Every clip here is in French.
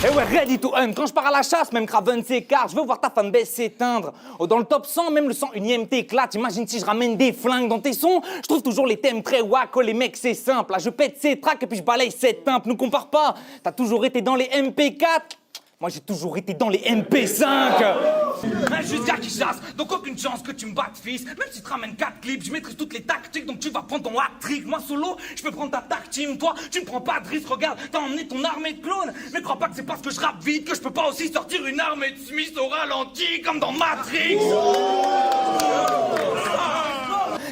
Eh ouais, ready to hunt. Quand je pars à la chasse, même Craven s'écarte. Je veux voir ta fanbase s'éteindre. Oh, dans le top 100, même le 101ème t'éclate. Imagine si je ramène des flingues dans tes sons. Je trouve toujours les thèmes très wack. Oh, les mecs, c'est simple. Là, je pète ces tracks et puis je balaye cette timpe. Nous compare pas. T'as toujours été dans les MP4. Moi, j'ai toujours été dans les MP5. Un juste gars qui chasse, donc aucune chance que tu me battes, fils. Même si tu te ramènes 4 clips, je maîtrise toutes les tactiques, donc tu vas prendre ton hat-trick. Moi, solo, je peux prendre ta tag team. Toi, tu me prends pas de risque. Regarde, t'as emmené ton armée de clones. Mais crois pas que c'est parce que je rappe vite que je peux pas aussi sortir une armée de Smith au ralenti, comme dans Matrix.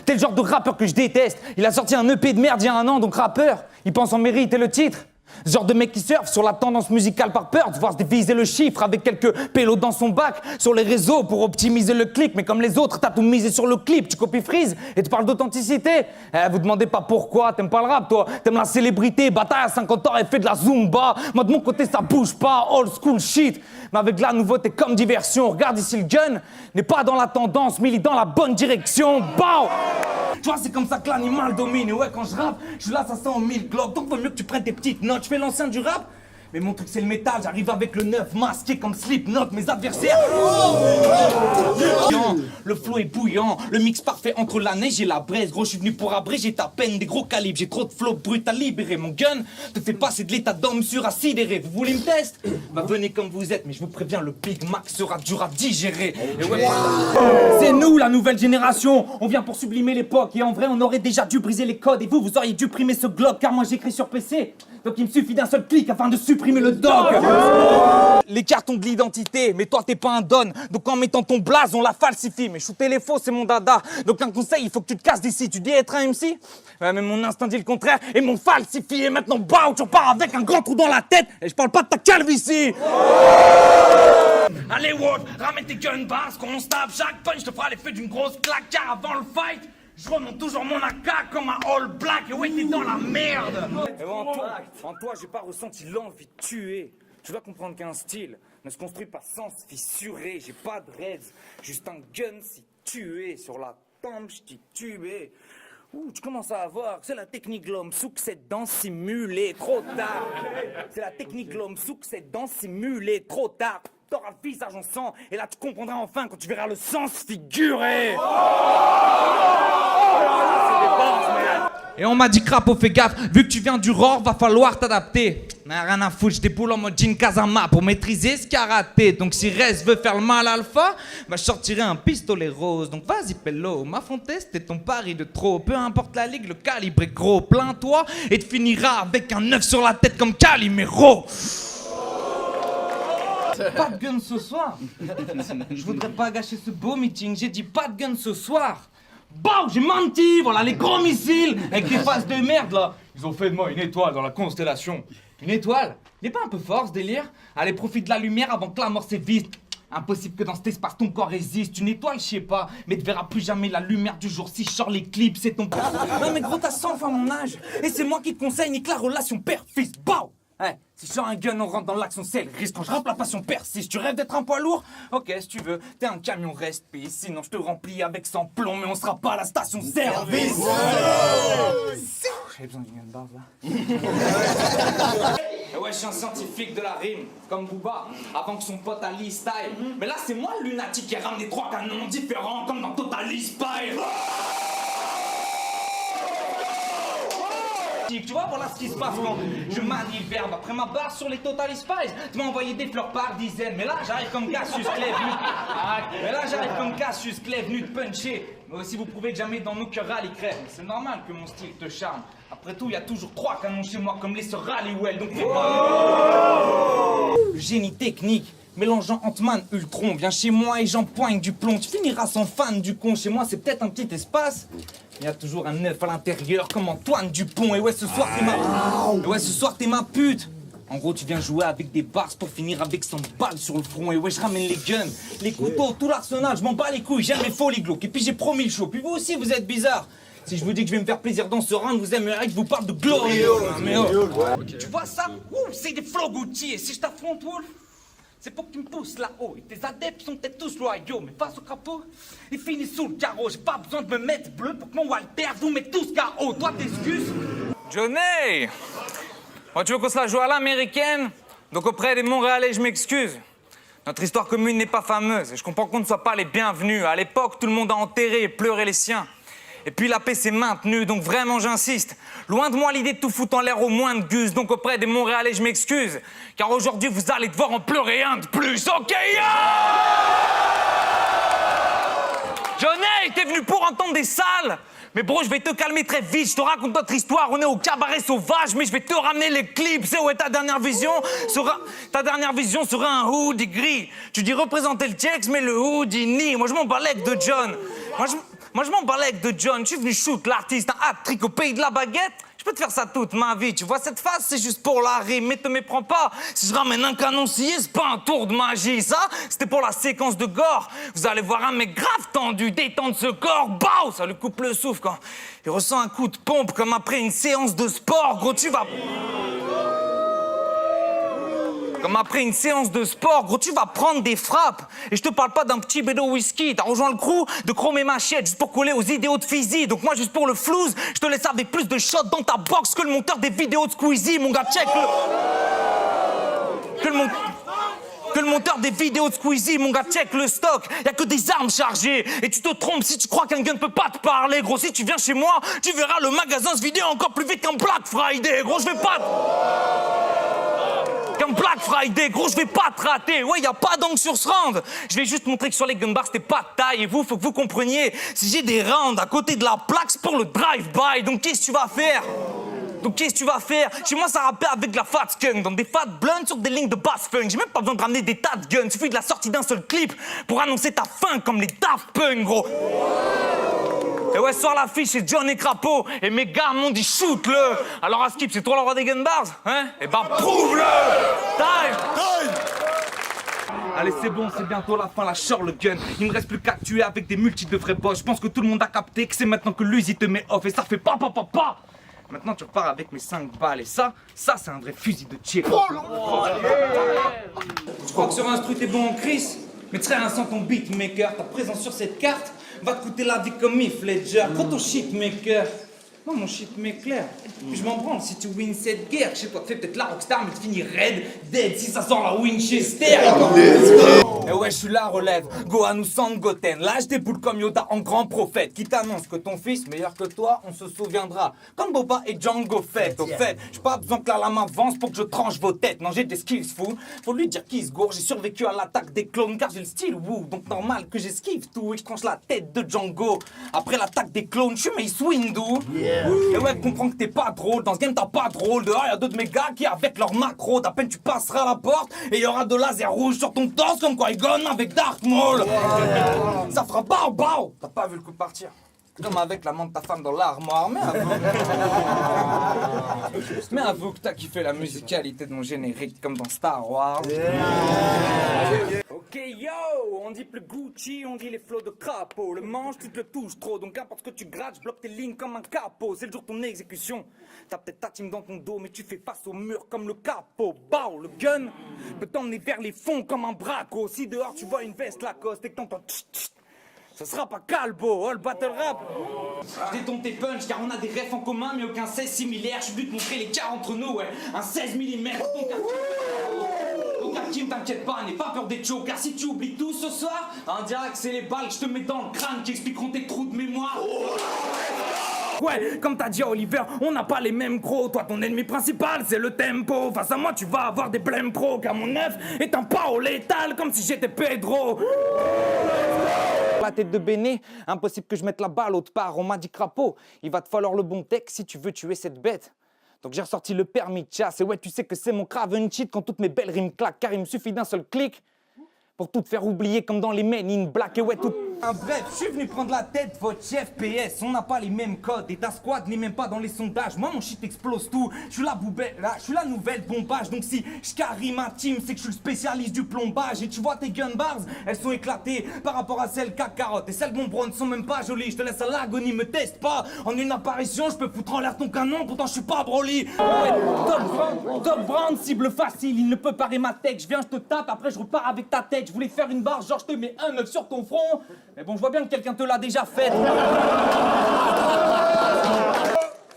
T'es le genre de rappeur que je déteste. Il a sorti un EP de merde il y a un an, donc rappeur. Il pense en mériter le titre. Ce genre de mec qui surfe sur la tendance musicale par peur de voir se diviser le chiffre avec quelques pélos dans son bac sur les réseaux pour optimiser le clic. Mais comme les autres, t'as tout misé sur le clip, tu copies freeze et tu parles d'authenticité. Vous demandez pas pourquoi, t'aimes pas le rap toi, t'aimes la célébrité, bataille à 50 ans et fait de la zumba. Moi de mon côté ça bouge pas, old school shit. Mais avec la nouveauté comme diversion, regarde ici le gun n'est pas dans la tendance, mais il est dans la bonne direction. Bow! Tu vois, c'est comme ça que l'animal domine. Et ouais, quand je rappe, je suis là, ça sent en 1000 globes. Donc, vaut mieux que tu prennes tes petites notes. Je fais l'ancien du rap, mais mon truc, c'est le métal. J'arrive avec le neuf, masqué comme Slipknot. Mes adversaires. Le flow est bouillant. Le mix parfait entre la neige et la braise. Gros, je suis venu pour abréger ta peine. Des gros calibres. J'ai trop de flow brut à libérer. Mon gun te fait passer de l'état d'homme sur à sidérer. Vous voulez me tester? Bah, venez comme vous êtes, mais je vous préviens, le Big Mac sera dur à digérer. Et ouais, c'est nous, la nouvelle génération. On vient pour sublimer l'époque. Et en vrai, on aurait déjà dû briser les codes. Et vous, vous auriez dû primer ce globe. Car moi, j'écris sur PC. Donc il me suffit d'un seul clic afin de supprimer le dog. Les cartons de l'identité, mais toi t'es pas un don. Donc en mettant ton blaze, on la falsifie. Mais shooter les faux, c'est mon dada. Donc un conseil, il faut que tu te casses d'ici. Tu dis être un MC? Ouais, mais mon instinct dit le contraire et mon falsifié. Et maintenant, bam, tu repars avec un grand trou dans la tête. Et je parle pas de ta calvitie. Allez, Ward, ramène tes gun bars, qu'on se tape. Chaque punch te fera l'effet d'une grosse claque. Car avant le fight, je remonte toujours mon AK comme un all black. Et ouais, t'es dans la merde. Et ouais, en toi, j'ai pas ressenti l'envie de tuer. Tu dois comprendre qu'un style ne se construit pas sans se fissurer. J'ai pas de raids, juste un gun si tué. Sur la tempe, je t'ai tué. Ouh, tu commences à avoir, c'est la technique l'homme souk, c'est dans simulé, trop tard. C'est la technique l'homme souk, c'est dans simulé, trop tard. T'auras le visage en sang, et là tu comprendras enfin quand tu verras le sens figuré. Et on m'a dit crapaud, fais gaffe, vu que tu viens du Ror, va falloir t'adapter. Mais rien à foutre, je déboule en mode Jin Kazama pour maîtriser ce karaté. Donc si Rez veut faire le mal à Alpha, bah je sortirai un pistolet rose. Donc vas-y Pello, ma fontaine c'était ton pari de trop. Peu importe la ligue, le calibre est gros. Plains-toi et tu finiras avec un œuf sur la tête comme Calimero. Pas de gun ce soir. Je voudrais pas gâcher ce beau meeting, j'ai dit pas de gun ce soir. Bah, j'ai menti, voilà les gros missiles avec des faces de merde là. Ils ont fait de moi une étoile dans la constellation. Une étoile? Il est pas un peu fort ce délire? Allez, profite de la lumière avant que la mort s'évise. Impossible que dans cet espace ton corps résiste. Une étoile, je sais pas, mais tu verras plus jamais la lumière du jour. Si je sors les clips, c'est ton père. Non mais gros, t'as 100 fois mon âge. Et c'est moi qui te conseille, nique la relation père-fils. Bah! Ouais, si je sors un gun, on rentre dans l'action, c'est le risque. Quand je rappe, la passion persiste. Tu rêves d'être un poids lourd? Ok, si tu veux. T'es un camion, reste pisse. Sinon, je te remplis avec 100 plombs, mais on sera pas à la station service. J'ai besoin d'une gun barbe là. Ouais, je suis un scientifique de la rime, comme Booba, avant que son pote Ali style. Mais là, c'est moi le lunatique qui a ramené 3 canons différents, comme dans Total Spy. Tu vois, voilà ce qui se passe quand je manie le verbe après ma barre sur les Total Spies. Tu m'as envoyé des fleurs par dizaines, mais là j'arrive comme Cassius Clay venu te puncher. Mais aussi vous prouvez que jamais dans nos cœurs rallye crève. C'est normal que mon style te charme. Après tout, il y a toujours 3 canons chez moi comme les sœurs Halliwell, donc fais pas le génie technique. Mélangeant Ant-Man, Ultron, viens chez moi et j'empoigne du plomb. Tu finiras sans fan du con. Chez moi, c'est peut-être un petit espace. Il y a toujours un œuf à l'intérieur comme Antoine Dupont. Et ouais, ce soir, t'es ma pute. En gros, tu viens jouer avec des bars pour finir avec 100 balles sur le front. Et ouais, je ramène les guns, les couteaux, tout l'arsenal. Je m'en bats les couilles, j'aime les folies glauques. Et puis j'ai promis le show. Puis vous aussi, vous êtes bizarres. Si je vous dis que je vais me faire plaisir dans ce round, vous aimeriez que je vous parle de Glory. Mais oh. Tu vois ça? C'est des flots Gucci. Et si je t'affronte, Wolf, c'est pour que tu me pousses là-haut. Et tes adeptes sont peut-être tous loyaux, mais face au crapaud, ils finissent sous le carreau. J'ai pas besoin de me mettre bleu pour que mon Walter vous mette tous KO. Toi, t'excuses? Johnny! Oh, tu veux qu'on se la joue à l'américaine? Donc auprès des Montréalais, je m'excuse. Notre histoire commune n'est pas fameuse et je comprends qu'on ne soit pas les bienvenus. À l'époque, tout le monde a enterré et pleuré les siens. Et puis la paix s'est maintenue, donc vraiment j'insiste. Loin de moi l'idée de tout foutre en l'air au moins de gus. Donc auprès des Montréalais, je m'excuse. Car aujourd'hui, vous allez devoir en pleurer un de plus. Ok, Johnny, t'es venu pour entendre des salles. Mais bro, je vais te calmer très vite, je te raconte notre histoire, on est au cabaret sauvage, mais je vais te ramener les clips, c'est ouais, ta dernière vision sera un hoodie gris. Tu dis représenter le Tiex, mais le hoodie nie. Moi je m'en balèque de John. Moi je m'en balèque de John, je suis venu shoot l'artiste, un hat-trick au pays de la baguette. Je peux te faire ça toute ma vie, tu vois, cette phase, c'est juste pour la rime, mais te méprends pas. Si je ramène un canon scié, c'est pas un tour de magie, ça, c'était pour la séquence de gore. Vous allez voir un mec grave tendu, détendre ce corps, bao, ça lui coupe le souffle quand il ressent un coup de pompe comme après une séance de sport, gros, tu vas... Comme après une séance de sport, gros, tu vas prendre des frappes. Et je te parle pas d'un petit bédo whisky. T'as rejoint le crew de Chrome et Machette juste pour coller aux idéaux de Fizzy. Donc moi, juste pour le flouze, je te laisse avec plus de shots dans ta box que le monteur des vidéos de Squeezie. Mon gars, check Que le monteur des vidéos de Squeezie, mon gars, check le stock. Y'a que des armes chargées. Et tu te trompes si tu crois qu'un gun peut pas te parler. Gros, si tu viens chez moi, tu verras le magasin se vider encore plus vite qu'un Black Friday. Gros, je vais pas... Comme Black Friday, gros, je vais pas te rater. Ouais, y a pas d'angle sur ce round. Je vais juste montrer que sur les gun bars, c'était pas de taille. Et vous, faut que vous compreniez, si j'ai des rounds à côté de la plaque, c'est pour le drive-by. Donc qu'est-ce que tu vas faire? Chez moi, ça rappelle avec de la fat skunk, donc des fat blunts sur des lignes de bass funk. J'ai même pas besoin de ramener des tas de guns. Il suffit de la sortie d'un seul clip pour annoncer ta fin comme les Daft Punk, gros. Et ouais, sur l'affiche, c'est John et Crapaud. Et mes gars m'ont dit shoot-le. Alors à Skip, c'est toi le roi des gun bars? Hein? Eh ben, prouve-le! Time! Allez, c'est bon, c'est bientôt la fin, la short le gun. Il me reste plus qu'à tuer avec des multis de vrais boss. Je pense que tout le monde a capté que c'est maintenant que l'usine te met off et ça fait pas. Maintenant, tu repars avec mes 5 balles et ça c'est un vrai fusil de tir. Tu crois que sur instru t'es bon en Chris? Mais tu serais un sans ton beatmaker. Ta présence sur cette carte va te coûter la vie comme Heath Ledger. Prends ton shitmaker. Non, mon shit m'est clair. Puis je m'en branle si tu wins cette guerre. Je sais pas, tu fais peut-être la rockstar, mais tu finis raid, dead si ça sent la Winchester. Et ouais, je suis la relève. Gohan ou Sangoten. Là, je déboule comme Yoda en grand prophète. Qui t'annonce que ton fils, meilleur que toi, on se souviendra. Comme Boba et Django Fett. Au fait, j'ai pas besoin que la lame avance pour que je tranche vos têtes. Non, j'ai des skills fous. Faut lui dire qu'il se gourre. J'ai survécu à l'attaque des clones car j'ai le style woo. Donc normal que j'esquive tout et que je tranche la tête de Django. Après l'attaque des clones, je suis Mace Windu. Et ouais, comprends que t'es pas drôle. Dans ce game, t'as pas de rôle. Dehors, y'a deux de mes gars qui, avec leur macro, d'à peine tu passeras la porte et y'aura de laser rouge sur ton torse comme Qui-Gon avec Darth Maul. Ça fera bao bao. T'as pas vu le coup de partir? Comme avec l'amant de ta femme dans l'armoire. Mais avoue que t'as kiffé la musicalité de mon générique comme dans Star Wars. Ok yo, on dit plus Gucci, on dit les flots de crapaud. Le manche, tu te le touches trop, donc importe ce que tu grattes, je bloque tes lignes comme un capot. C'est le jour de ton exécution. T'as peut-être ta team dans ton dos, mais tu fais face au mur comme le capot. Bao, le gun peut t'emmener vers les fonds comme un braco. Si dehors tu vois une veste Lacoste et que t'entends tch tch, ça sera pas calbo, oh le battle rap. Je détombe tes punch car on a des refs en commun mais aucun 16 similaire. Je suis venu te montrer les cas entre nous, ouais. Un 16 mm. Aucun team, t'inquiète pas, n'aie pas peur des chokes. Car si tu oublies tout ce soir, en direct c'est les balles que je te mets dans le crâne qui expliqueront tes trous de mémoire. Ouais, comme t'as dit à Oliver, on n'a pas les mêmes crocs. Toi, ton ennemi principal, c'est le tempo. Face à moi, tu vas avoir des blèmes pro. Car mon œuf est un pao létal, comme si j'étais Pedro. La tête de Béné, impossible que je mette la balle autre part. On m'a dit crapaud, il va te falloir le bon texte si tu veux tuer cette bête. Donc j'ai ressorti le permis de chasse. Et ouais, tu sais que c'est mon Craven cheat quand toutes mes belles rimes claquent. Car il me suffit d'un seul clic pour tout te faire oublier comme dans les Men in Black. Et ouais, tout... Bref, je suis venu prendre la tête, votre chef PS. On n'a pas les mêmes codes et ta squad n'est même pas dans les sondages. Moi, mon shit explose tout. Je suis la boubelle, là, je suis la nouvelle bombage. Donc si je carry ma team, c'est que je suis le spécialiste du plombage. Et tu vois, tes gun bars, elles sont éclatées par rapport à celles qu'a carotte. Et celles de mon bro ne sont même pas jolies. Je te laisse à l'agonie, me teste pas. En une apparition, je peux foutre en l'air ton canon, pourtant je suis pas Broly. Ouais, top brand, cible facile. Il ne peut parer ma tech. Je viens, je te tape, après je repars avec ta tête. Je voulais faire une barre, genre je te mets un 9 sur ton front. Mais bon, je vois bien que quelqu'un te l'a déjà fait.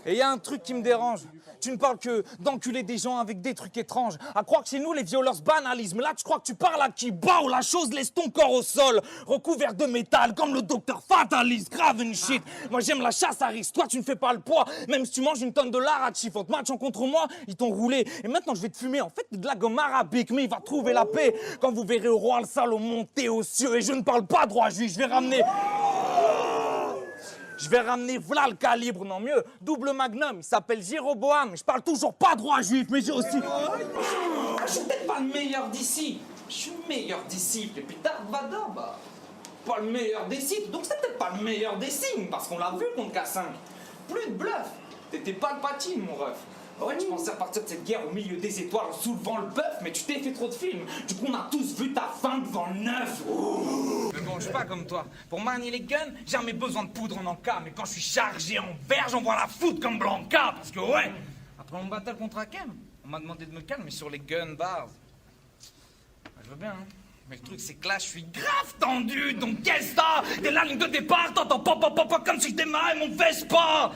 Et y a un truc qui me dérange. Tu ne parles que d'enculer des gens avec des trucs étranges. À croire que chez nous, les violeurs se banalisent. Mais là, tu crois que tu parles à qui? Bao, la chose laisse ton corps au sol, recouvert de métal, comme le docteur Fatalis. Grave une shit. Moi, j'aime la chasse à risque. Toi, tu ne fais pas le poids. Même si tu manges une tonne de lard à chiffre. En te matchant contre moi, ils t'ont roulé. Et maintenant, je vais te fumer. En fait, de la gomme arabique. Mais il va trouver la paix quand vous verrez au roi le salaud monter aux cieux. Et je ne parle pas droit juge. Je vais ramener v'là le calibre, non mieux, double magnum, il s'appelle Jéroboam. Je parle toujours pas droit juif, mais j'ai aussi... Je suis peut-être pas le meilleur d'ici. Je suis le meilleur disciple, et puis Darth Vader, bah... Pas le meilleur des Sith, donc c'est peut-être pas le meilleur des signes, parce qu'on l'a vu contre K5. Plus de bluff. T'étais pas le patine, mon ref. Ouais, tu pensais repartir de cette guerre au milieu des étoiles en soulevant le bœuf, mais tu t'es fait trop de films. Du coup, on a tous vu ta fin devant le neuf. Mais bon, je suis pas comme toi. Pour manier les guns, j'ai jamais besoin de poudre en encas. Mais quand je suis chargé en verre, j'envoie la foutre comme Blanca. Parce que ouais, après mon battle contre Hakem, on m'a demandé de me calmer sur les gun bars. Je veux bien, hein. Mais le truc, c'est que là, je suis grave tendu. Donc, qu'est-ce que dès la ligne de départ, t'entends pop, comme si je démarrais mon Vespa.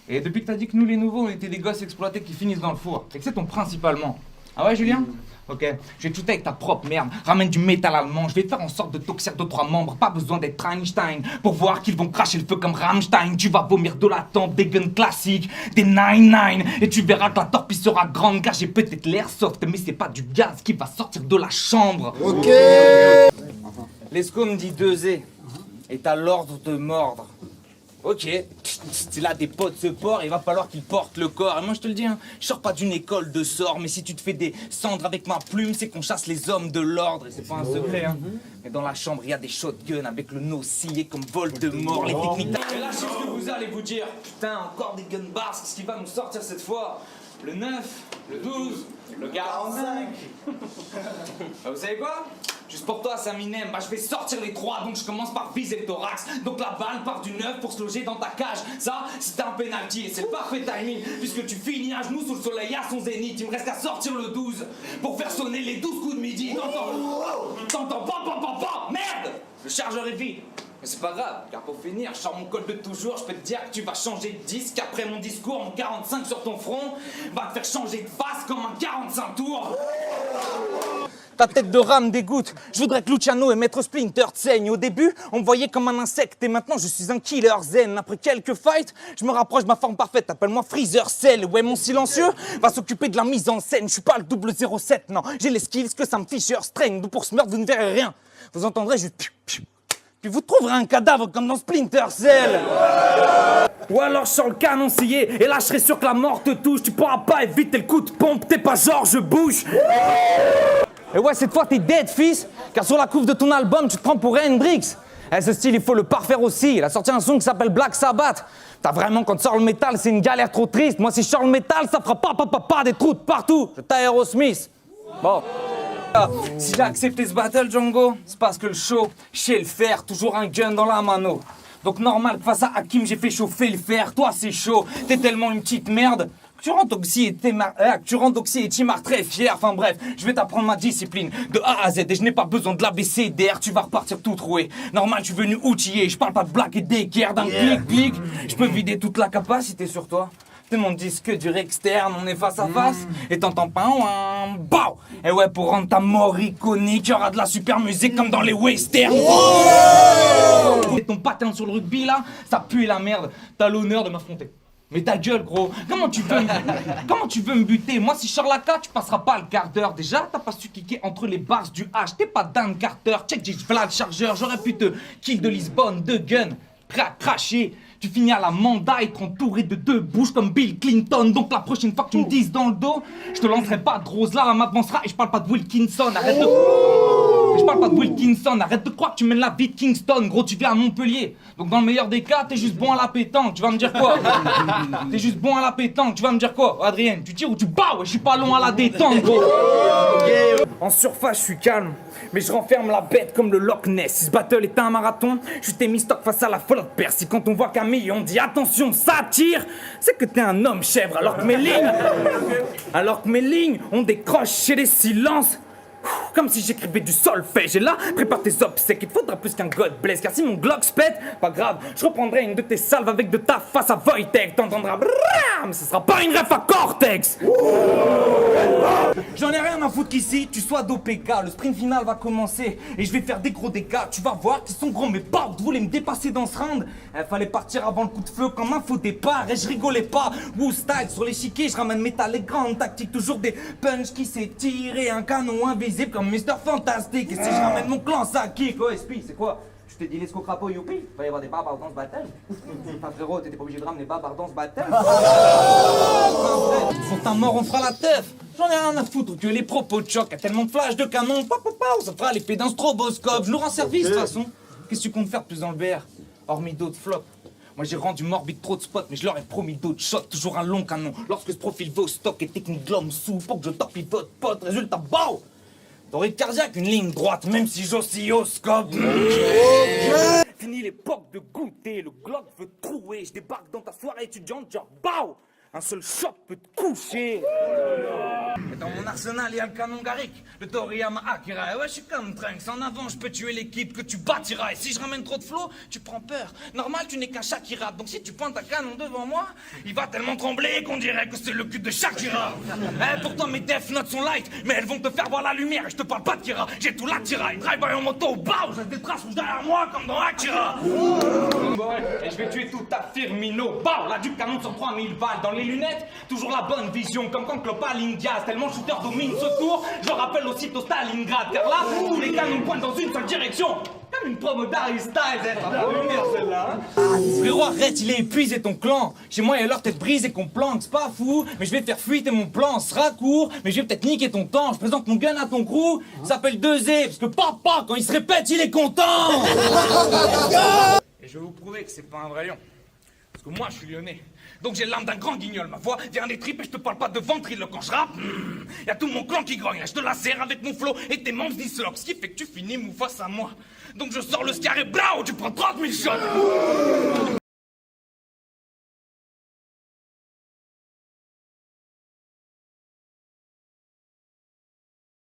Et depuis que t'as dit que nous les nouveaux on était des gosses exploités qui finissent dans le four, c'est que c'est ton principalement. Ah ouais Julien? Ok, je vais te shooter avec ta propre merde, ramène du métal allemand, je vais faire en sorte de toxer 2-3 membres, pas besoin d'être Einstein pour voir qu'ils vont cracher le feu comme Rammstein. Tu vas vomir de la tempe, des guns classiques, des 9-9, et tu verras que la torpille sera grande car j'ai peut-être l'air soft, mais c'est pas du gaz qui va sortir de la chambre. Ok. L'esco me dit 2 et t'as l'ordre de mordre. Ok, si là des potes se portent, il va falloir qu'ils portent le corps. Et moi je te le dis, hein, je sors pas d'une école de sorts, mais si tu te fais des cendres avec ma plume, c'est qu'on chasse les hommes de l'ordre. Et c'est pas un secret, hein. Mais dans la chambre, il y a des shotguns avec le nez scié comme Voldemort, les techniques. Et là, je sais ce que vous allez vous dire. Putain, encore des gun bars, qu'est-ce qui va nous sortir cette fois? Le 9, le 12, le 45. Vous savez quoi? Juste pour toi, Saminem, bah je vais sortir les 3, donc je commence par viser le thorax. Donc la balle part du 9 pour se loger dans ta cage. Ça, c'est un penalty et c'est le parfait timing, puisque tu finis à genoux sous le soleil à son zénith. Il me reste qu'à sortir le 12 pour faire sonner les 12 coups de midi. T'entends pas, merde! Le chargeur est vide. Mais c'est pas grave, car pour finir, je sors mon col de toujours, je peux te dire que tu vas changer de disque. Après mon discours, mon 45 sur ton front va te faire changer de face comme un 45 tours. Ta tête de rame dégoûte. Je voudrais que Luciano et Maître Splinter te saignent. Au début, on me voyait comme un insecte et maintenant je suis un killer zen. Après quelques fights, je me rapproche de ma forme parfaite. Appelle-moi Freezer Cell. Ouais, mon silencieux va s'occuper de la mise en scène. Je suis pas le 007, non. J'ai les skills que Sam Fisher Strang. D'où pour ce meurtre, vous ne verrez rien. Vous entendrez juste piou, piou. Puis vous trouverez un cadavre comme dans Splinter Cell. Ou alors je sors le canon scié et là je serai sûr que la mort te touche. Tu pourras pas éviter le coup de pompe, t'es pas George Bush. Et ouais, cette fois t'es dead, fils, car sur la couve de ton album, tu te prends pour Hendrix. Et ce style, il faut le parfaire aussi. Il a sorti un son qui s'appelle Black Sabbath. T'as vraiment, quand tu sors le métal, c'est une galère trop triste. Moi, si je sors le métal, ça fera pas des trous de partout. Je taille Aerosmith. Bon. Si j'ai accepté ce battle, Django, c'est parce que le show, je sais le faire, toujours un gun dans la mano. Donc normal que face à Hakim, j'ai fait chauffer le fer. Toi, c'est chaud, t'es tellement une petite merde. Tu rentres Oxy et Timar très fier. Enfin bref, je vais t'apprendre ma discipline de A à Z et je n'ai pas besoin de l'ABCDR. Tu vas repartir tout troué. Normal, je suis venu outillé. Je parle pas de black et d'équerre, d'un clic. Je peux vider toute la capacité sur toi. Tout le monde dit que dur externe, on est face à face. Et t'entends pas un bao. Et ouais, pour rendre ta mort iconique, il y aura de la super musique comme dans les westerns. Et ton patin sur le rugby là, ça pue la merde. T'as l'honneur de m'affronter. Mais ta gueule, gros, comment tu veux me buter? Moi, si je sors la carte, tu passeras pas le quart d'heure. Déjà, t'as pas su kicker entre les barres du H. T'es pas Dan Carter, check, j'ai le chargeur. J'aurais pu te kill de Lisbonne, de gun, prêt à cracher. Tu finis à la mandat, être entouré de 2 bouches comme Bill Clinton. Donc la prochaine fois que tu me dises dans le dos, je te lancerai pas de rose là, la m'avancera et je parle pas de Wilkinson. Je parle pas de Wilkinson, arrête de croire que tu mènes la vie de Kingston, gros, tu viens à Montpellier. Donc dans le meilleur des cas, t'es juste bon à la pétanque, tu vas me dire quoi? T'es juste bon à la pétanque, tu vas me dire quoi? Adrien, tu tires ou tu bats, ouais, je suis pas long à la détente, gros. En surface, je suis calme, mais je renferme la bête comme le Loch Ness. Si ce battle est un marathon, je t'ai mis stock face à la flotte perse. Si quand on voit qu'un million dit attention, ça tire, c'est que t'es un homme chèvre, alors que mes lignes, on décroche chez les silences. comme si j'écrivais du solfège. Et là, prépare tes obsèques, il te faudra plus qu'un God bless. Car si mon Glock se pète, pas grave, je reprendrai une de tes salves avec de ta face à Wojtek. T'entendras brrrr, mais ce sera pas une ref à Cortex. J'en ai rien à foutre qu'ici, tu sois dopé, gars. Le sprint final va commencer et je vais faire des gros dégâts. Tu vas voir qu'ils sont gros, mais Bard voulait me dépasser dans ce round. Fallait partir avant le coup de feu comme un faux départ. Et je rigolais pas. Woo style sur l'échiquier, je ramène métal et grande tactique. Toujours des punch qui s'étirent et un canon invisible comme Mr. Fantastic. Et si je ramène mon clan, ça kick. Oh, SP, c'est quoi? Je t'ai dit les crapaud youpi, il va y avoir des barbares dans ce battle. Enfin frérot, t'étais pas obligé de ramener des barbares dans ce battle. Pour ta mort, on fera la teuf. J'en ai rien à foutre que les propos de choc. Y'a tellement de flash de canon, ça fera l'effet d'un stroboscope. Je nous rends service de toute façon. Qu'est-ce que tu comptes faire de plus dans le BR? Hormis d'autres flops. Moi j'ai rendu morbide trop de spots, mais je leur ai promis d'autres shots. Toujours un long canon. Lorsque ce profil va au stock et technique glom sous pour que je torpille votre pote. Résultat, BAO! T'aurais cardiaque, une ligne droite, même si j'oscilloscope. Fini l'époque de goûter, le Glock veut trouer. Je débarque dans ta soirée étudiante, genre BAO! Un seul shot peut te coucher. Et dans mon arsenal, il y a le canon Garrick, le Toriyama Akira. Et ouais, je suis comme Trunks. En avant, je peux tuer l'équipe que tu bâtiras. Et si je ramène trop de flow, tu prends peur. Normal, tu n'es qu'un Shakira. Donc si tu pointes ta canon devant moi, il va tellement trembler qu'on dirait que c'est le cul de Shakira. Pourtant, mes Death Notes sont light, mais elles vont te faire voir la lumière. Et je te parle pas de Kira. J'ai tout l'attirail. Drive-by en moto, BAO! J'ai des traces rouges derrière moi, comme dans Akira. Et je vais tuer toute ta Firmino. BAO! La du canon sur 3000 balles. Dans les lunettes, toujours la bonne vision, comme quand Clopaline Diaz, tellement le shooter domine ce tour, je rappelle aussitôt Stalingrad, car là, tous les canons pointent dans une seule direction, comme une promo d'Harry Styles, celle-là. Frérot, arrête, il est épuisé ton clan. Chez moi, il y a leur tête brisée qu'on planque, c'est pas fou, mais je vais faire fuiter mon plan, ce sera court, mais je vais peut-être niquer ton temps. Je présente mon gun à ton crew, ça s'appelle 2E, parce que papa, quand il se répète, il est content. Et je vais vous prouver que c'est pas un vrai lion. Parce que moi, je suis lyonnais. Donc j'ai l'âme d'un grand guignol, ma voix vient des tripes et je te parle pas de ventrilo quand je rappe. Y a tout mon clan qui grogne, je te lacère avec mon flow et tes membres disloquent, ce qui fait que tu finis mou face à moi. Donc je sors le scar et blau, tu prends 30 000 shots.